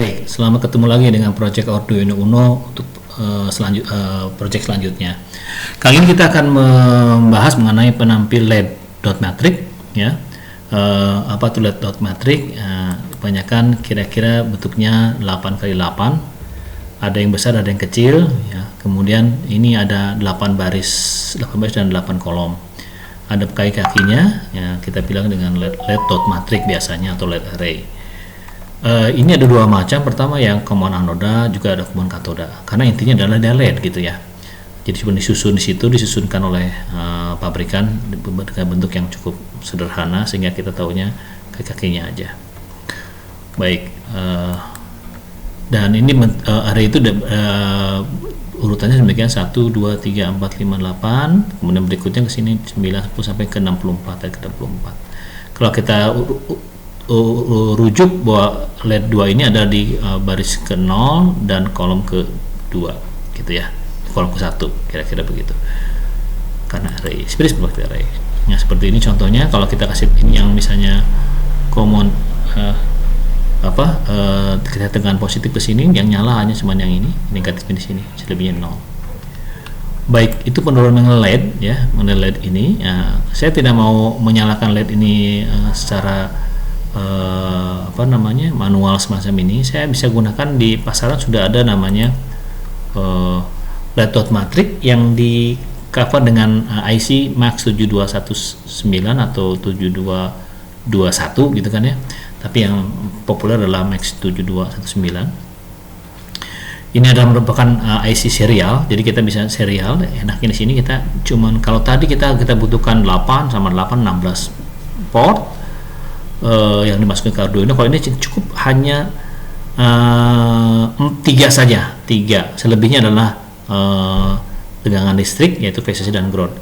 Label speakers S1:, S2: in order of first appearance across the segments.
S1: Baik, selamat ketemu lagi dengan project Arduino Uno untuk project selanjutnya. Kali ini kita akan membahas mengenai penampil LED dot matrix ya. Apa itu LED dot matrix? Kebanyakan kira-kira bentuknya 8 kali 8. Ada yang besar, ada yang kecil ya. Kemudian ini ada 8 baris dan 8 kolom. Ada kaki-kakinya ya, kita bilang dengan LED dot matrix biasanya atau LED array. Ini ada dua macam. Pertama yang common anoda, juga ada common katoda. Karena intinya adalah dia LED gitu ya. Jadi sebenarnya disusun di situ, disusunkan oleh pabrikan dengan bentuk yang cukup sederhana sehingga kita tahunya kaki-kakinya aja. Baik, dan ini array itu urutannya demikian 1, 2, 3, 4, 5, 8. Kemudian berikutnya ke sini 9, 10 sampai ke 64 dan ke 64. Kalau kita rujuk bahwa LED 2 ini ada di baris ke 0 dan kolom ke 2 gitu ya, kolom ke 1 kira-kira begitu, karena array seperti array. Nah seperti ini contohnya. Kalau kita kasih ini yang misalnya common kita tekan positif ke sini, yang nyala hanya cuma yang ini, negatifnya di sini, selebihnya 0. Baik, itu penurunan LED ya, mengenai LED ini. Saya tidak mau menyalakan LED ini secara manual semacam ini. Saya bisa gunakan di pasaran, sudah ada namanya LED dot matrix yang di cover dengan IC MAX 7219 atau 7221 gitu kan ya, tapi yang populer adalah MAX 7219. Ini adalah merupakan IC serial, jadi kita bisa serial. Enaknya di sini kita cuman, kalau tadi kita butuhkan 8 sama 8 16 port yang dimasukkan ke Arduino. Kalau ini cukup hanya 3 saja, 3. Selebihnya adalah tegangan listrik, yaitu VCC dan ground.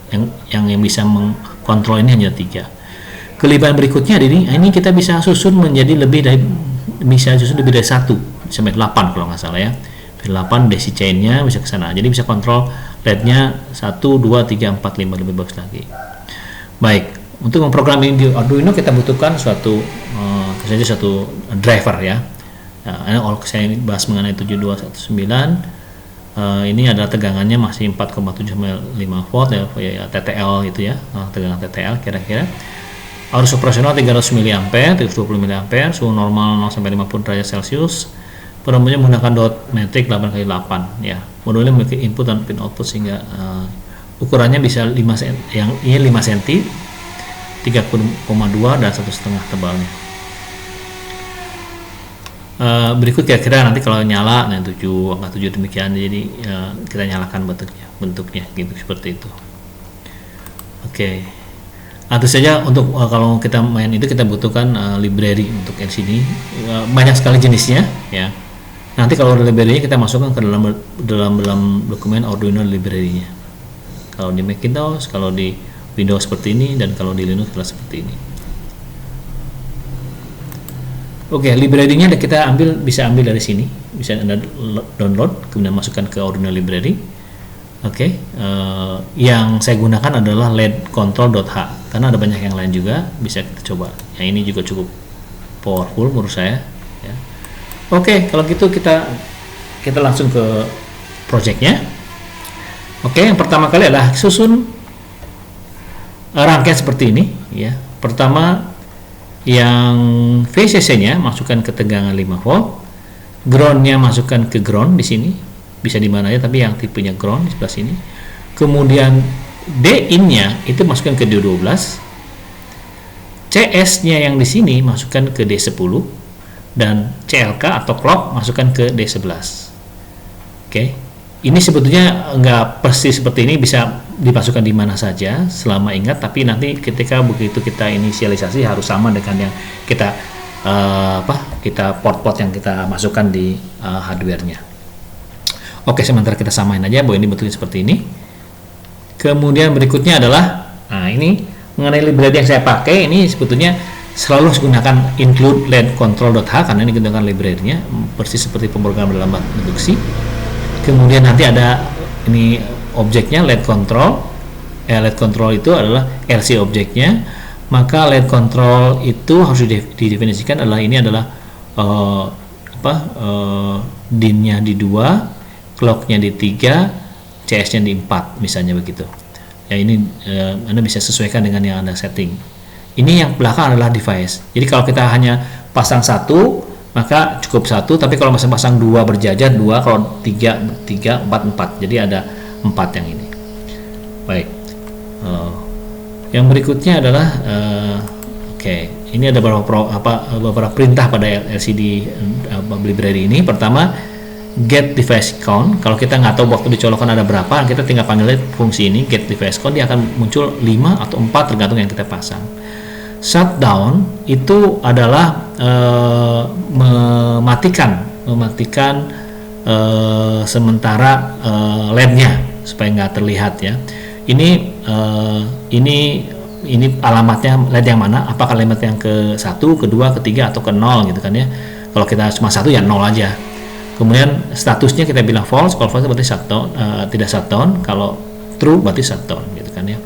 S1: Yang bisa mengkontrol ini hanya 3. Kelebihan berikutnya ini kita bisa susun menjadi lebih dari 1 sampai 8 kalau nggak salah ya. 8 desi chainnya bisa ke sana, jadi bisa kontrol LED-nya 1, 2, 3, 4, 5, lebih bagus lagi. Baik, untuk memprogram ini di Arduino kita butuhkan suatu driver ya. Kalau saya bahas mengenai 7219, ini adalah tegangannya masih 4,75 volt ya, TTL itu ya, tegangan TTL kira-kira. Arus operasional 300 mA, 320 mA, suhu normal 0 sampai 50 derajat Celcius. Penemunya menggunakan dot matrix 8 kali 8 ya. Modulnya memiliki input dan pin output sehingga ukurannya bisa 5 cm, yang ini 5 cm, 3,2 dan 1,5 tebalnya. Berikut kira-kira nanti kalau nyala, nah 7 angka 7 demikian. Jadi kita nyalakan bentuknya gitu, seperti itu. Oke. Tentu saja untuk kalau kita main itu kita butuhkan library untuk LCD. Banyak sekali jenisnya ya. Nanti kalau ada library-nya kita masukkan ke dalam dokumen Arduino library-nya. Kalau di Macintosh, kalau di Windows seperti ini, dan kalau di Linux adalah seperti ini. Oke, library-nya kita bisa ambil dari sini, bisa Anda download kemudian masukkan ke Arduino library. Oke, yang saya gunakan adalah LED control.h karena ada banyak yang lain juga, bisa kita coba. Yang ini juga cukup powerful menurut saya. Ya. Oke, kalau gitu kita langsung ke projectnya. Oke, yang pertama kali adalah susun rangkaian seperti ini ya. Pertama yang VCC-nya masukkan ke tegangan 5 volt, ground-nya masukkan ke ground di sini, bisa di mana ya, tapi yang tipenya ground di sebelah sini. Kemudian D-in-nya itu masukkan ke D12, CS-nya yang di sini masukkan ke D10, dan CLK atau clock masukkan ke D11. Oke. Ini sebetulnya nggak persis seperti ini, bisa dimasukkan di mana saja selama ingat, tapi nanti ketika begitu kita inisialisasi harus sama dengan yang kita port-port yang kita masukkan di hardware-nya. Oke, sementara kita samain aja bahwa ini bentuknya seperti ini. Kemudian berikutnya adalah, ini mengenai library yang saya pakai, ini sebetulnya selalu gunakan include LED control.h karena ini gunakan library-nya persis seperti pemrograman dalam bentuk C. Kemudian nanti ada ini objeknya LED control. LED control itu adalah LC objeknya. Maka LED control itu harus didefinisikan adalah ini adalah DIN-nya di 2, clock-nya di 3, CS-nya di 4, misalnya begitu. Ya, ini Anda bisa sesuaikan dengan yang Anda setting. Ini yang belakang adalah device. Jadi kalau kita hanya pasang satu, maka cukup satu, tapi kalau masih pasang 2 berjajar 2, kalau 3, 4. Jadi ada 4 yang ini. Baik. Yang berikutnya adalah ini ada beberapa perintah pada LCD library ini. Pertama, get device count. Kalau kita nggak tahu waktu dicolokan ada berapa, kita tinggal panggil fungsi ini get device count, dia akan muncul 5 atau 4 tergantung yang kita pasang. Shutdown itu adalah mematikan sementara LED-nya supaya nggak terlihat ya. Ini alamatnya LED yang mana? Apakah alamat yang ke 1, kedua, ketiga, atau ke 0 gitu kan ya? Kalau kita cuma 1 ya 0 aja. Kemudian statusnya kita bilang false. Kalau false berarti shutdown, tidak shutdown. Kalau true berarti shutdown gitu kan ya.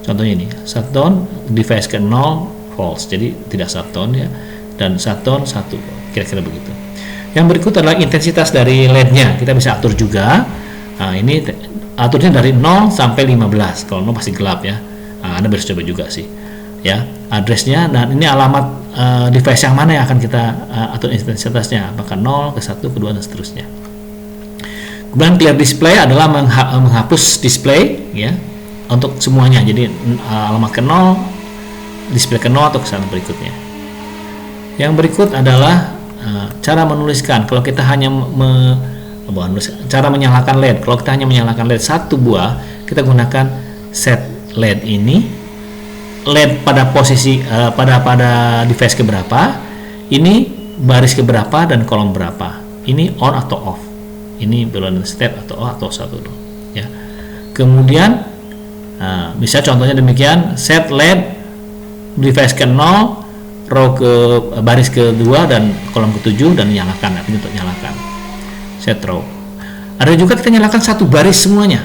S1: Contohnya ini, shutdown device ke 0 false, jadi tidak shutdown ya, dan shutdown 1, kira-kira begitu. Yang berikut adalah intensitas dari LED-nya, kita bisa atur juga. Nah, ini aturnya dari 0 sampai 15, kalau 0 pasti gelap ya. Nah, Anda bisa coba juga sih ya, addressnya, dan ini alamat device yang mana yang akan kita atur intensitasnya, apakah 0, ke 1, ke 2, dan seterusnya. Kemudian clear display adalah menghapus display ya, untuk semuanya. Jadi alamat ke 0, display ke 0 atau ke sana berikutnya. Yang berikut adalah cara menuliskan. Kalau kita hanya cara menyalakan LED. Kalau kita hanya menyalakan LED 1 buah, kita gunakan set LED ini. LED pada posisi pada device keberapa, ini baris keberapa, dan kolom berapa. Ini on atau off. Ini belum step atau on atau satu ya. Kemudian bisa contohnya demikian, set LED device ke 0, row ke baris ke-2 dan kolom ke-7, dan nyalakan. Ini untuk nyalakan set row. Ada juga kita nyalakan satu baris semuanya.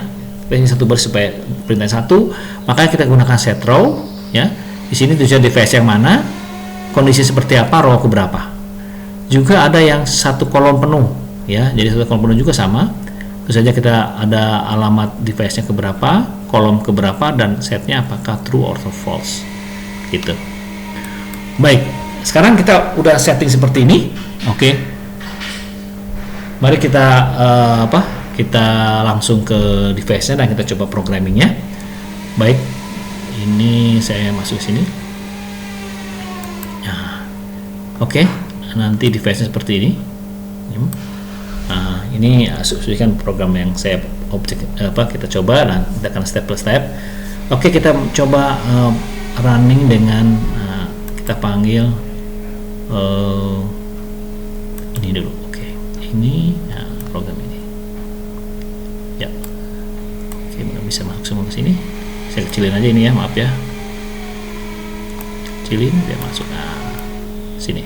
S1: Ini satu baris supaya perintah 1, makanya kita gunakan set row ya. Di sini tujuan device yang mana, kondisi seperti apa, row ke berapa. Juga ada yang satu kolom penuh ya. Jadi satu kolom penuh juga sama. Terus saja kita ada alamat device-nya ke berapa, kolom ke berapa, dan setnya apakah true atau false. Gitu. Baik, sekarang kita udah setting seperti ini. Oke. Mari kita kita langsung ke device-nya dan kita coba programmingnya. Baik, ini saya masuk sini. Nah, oke. Nanti device-nya seperti ini. Nah, ini sesuaikan program yang saya kita coba, dan kita akan step per step. Oke, kita coba running dengan kita panggil ini dulu. Oke, ini program ini ya. Oke, belum bisa masuk semua ke sini. Saya kecilin aja ini ya, maaf ya, kecilin dia masuk sini.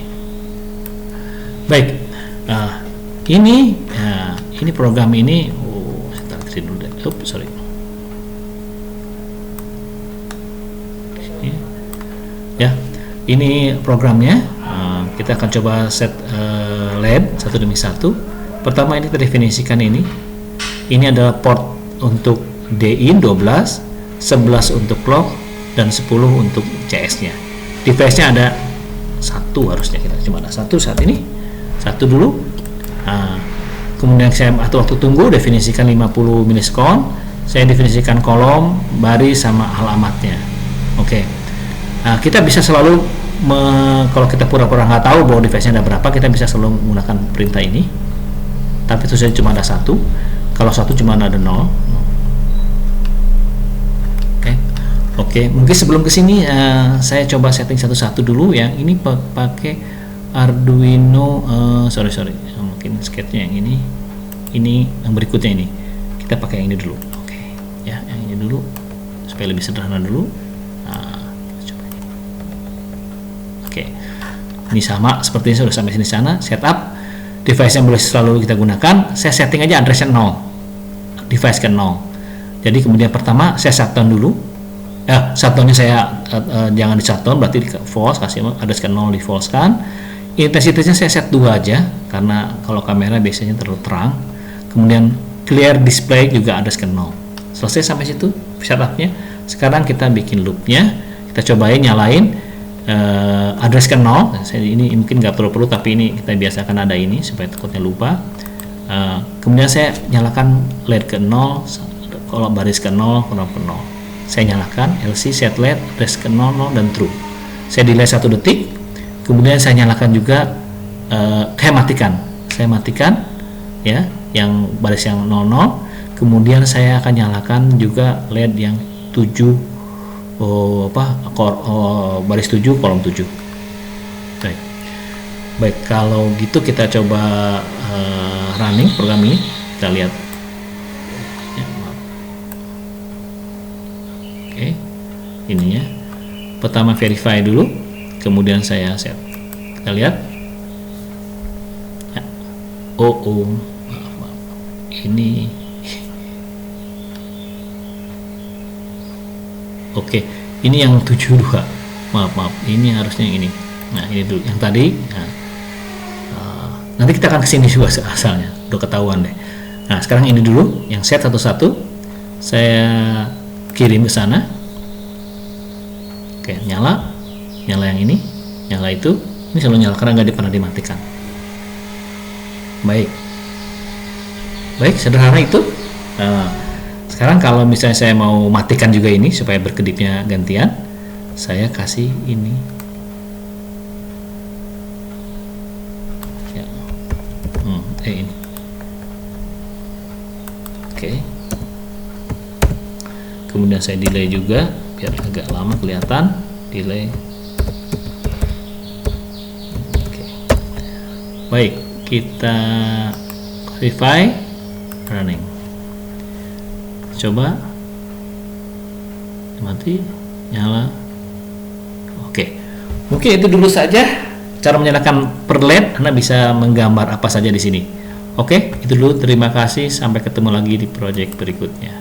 S1: Baik, ini program ini saya kecilin dulu deh. Sorry. Ya, ini programnya. Kita akan coba set LED satu demi satu. Pertama, ini terdefinisikan ini adalah port untuk DIN 12, 11 untuk clock, dan 10 untuk CS-nya. Device-nya ada satu, harusnya kita cuma ada satu saat ini. Satu dulu. Kemudian saya waktu tunggu definisikan 50 milisekon. Saya definisikan kolom, baris, sama alamatnya. Oke. Kita bisa selalu kalau kita pura-pura nggak tahu bahwa device-nya ada berapa, kita bisa selalu menggunakan perintah ini. Tapi itu saja cuma ada satu. Kalau satu cuma ada 0. Oke. Mungkin sebelum kesini saya coba setting satu-satu dulu. Yang ini pakai Arduino. Sorry. Mungkin sketnya yang ini. Ini yang berikutnya ini. Kita pakai yang ini dulu. Oke. Ya, yang ini dulu supaya lebih sederhana dulu. Oke, ini sama seperti ini, sudah sampai sini sana. Setup device yang boleh selalu kita gunakan. Saya setting aja addressnya 0, device ke 0. Jadi kemudian pertama saya shutdown dulu. Shutdownnya saya jangan di shutdown, berarti di false, kasih address ke 0 di false kan. intensitasnya saya set 2 aja, karena kalau kamera biasanya terlalu terang. Kemudian clear display juga ada scan 0. Selesai sampai situ setupnya. Sekarang kita bikin loopnya, kita cobain nyalain address ke 0. Ini mungkin nggak perlu, tapi ini kita biasakan ada ini supaya takutnya lupa. Kemudian saya nyalakan LED ke 0, kalau baris ke 0, kolom ke 0. Saya nyalakan LC set LED address ke 0, 0 dan true. Saya delay 1 detik. Kemudian saya nyalakan juga, saya matikan ya yang baris yang 00. Kemudian saya akan nyalakan juga LED yang 7 baris 7 kolom 7. Baik, kalau gitu kita coba running program ini, kita lihat ya, oke, ininya pertama verify dulu, kemudian saya set, kita lihat ya. Maaf. Ini oke, ini yang 72. Maaf, ini harusnya yang ini. Nah, ini dulu yang tadi. Nanti kita akan kesini juga asalnya, udah ketahuan deh. Nah, sekarang ini dulu, yang set satu-satu saya kirim ke sana. Oke, nyala yang ini, nyala itu. Ini selalu nyala karena nggak pernah dimatikan. Baik, sederhana itu. Sekarang kalau misalnya saya mau matikan juga ini supaya berkedipnya gantian, saya kasih ini ya. Ini oke. Kemudian saya delay juga biar agak lama kelihatan delay. Oke. Baik, kita verify running. Coba mati, nyala. Oke, mungkin itu dulu saja cara menyalakan per LED. Anda bisa menggambar apa saja di sini. Oke, itu dulu. Terima kasih. Sampai ketemu lagi di project berikutnya.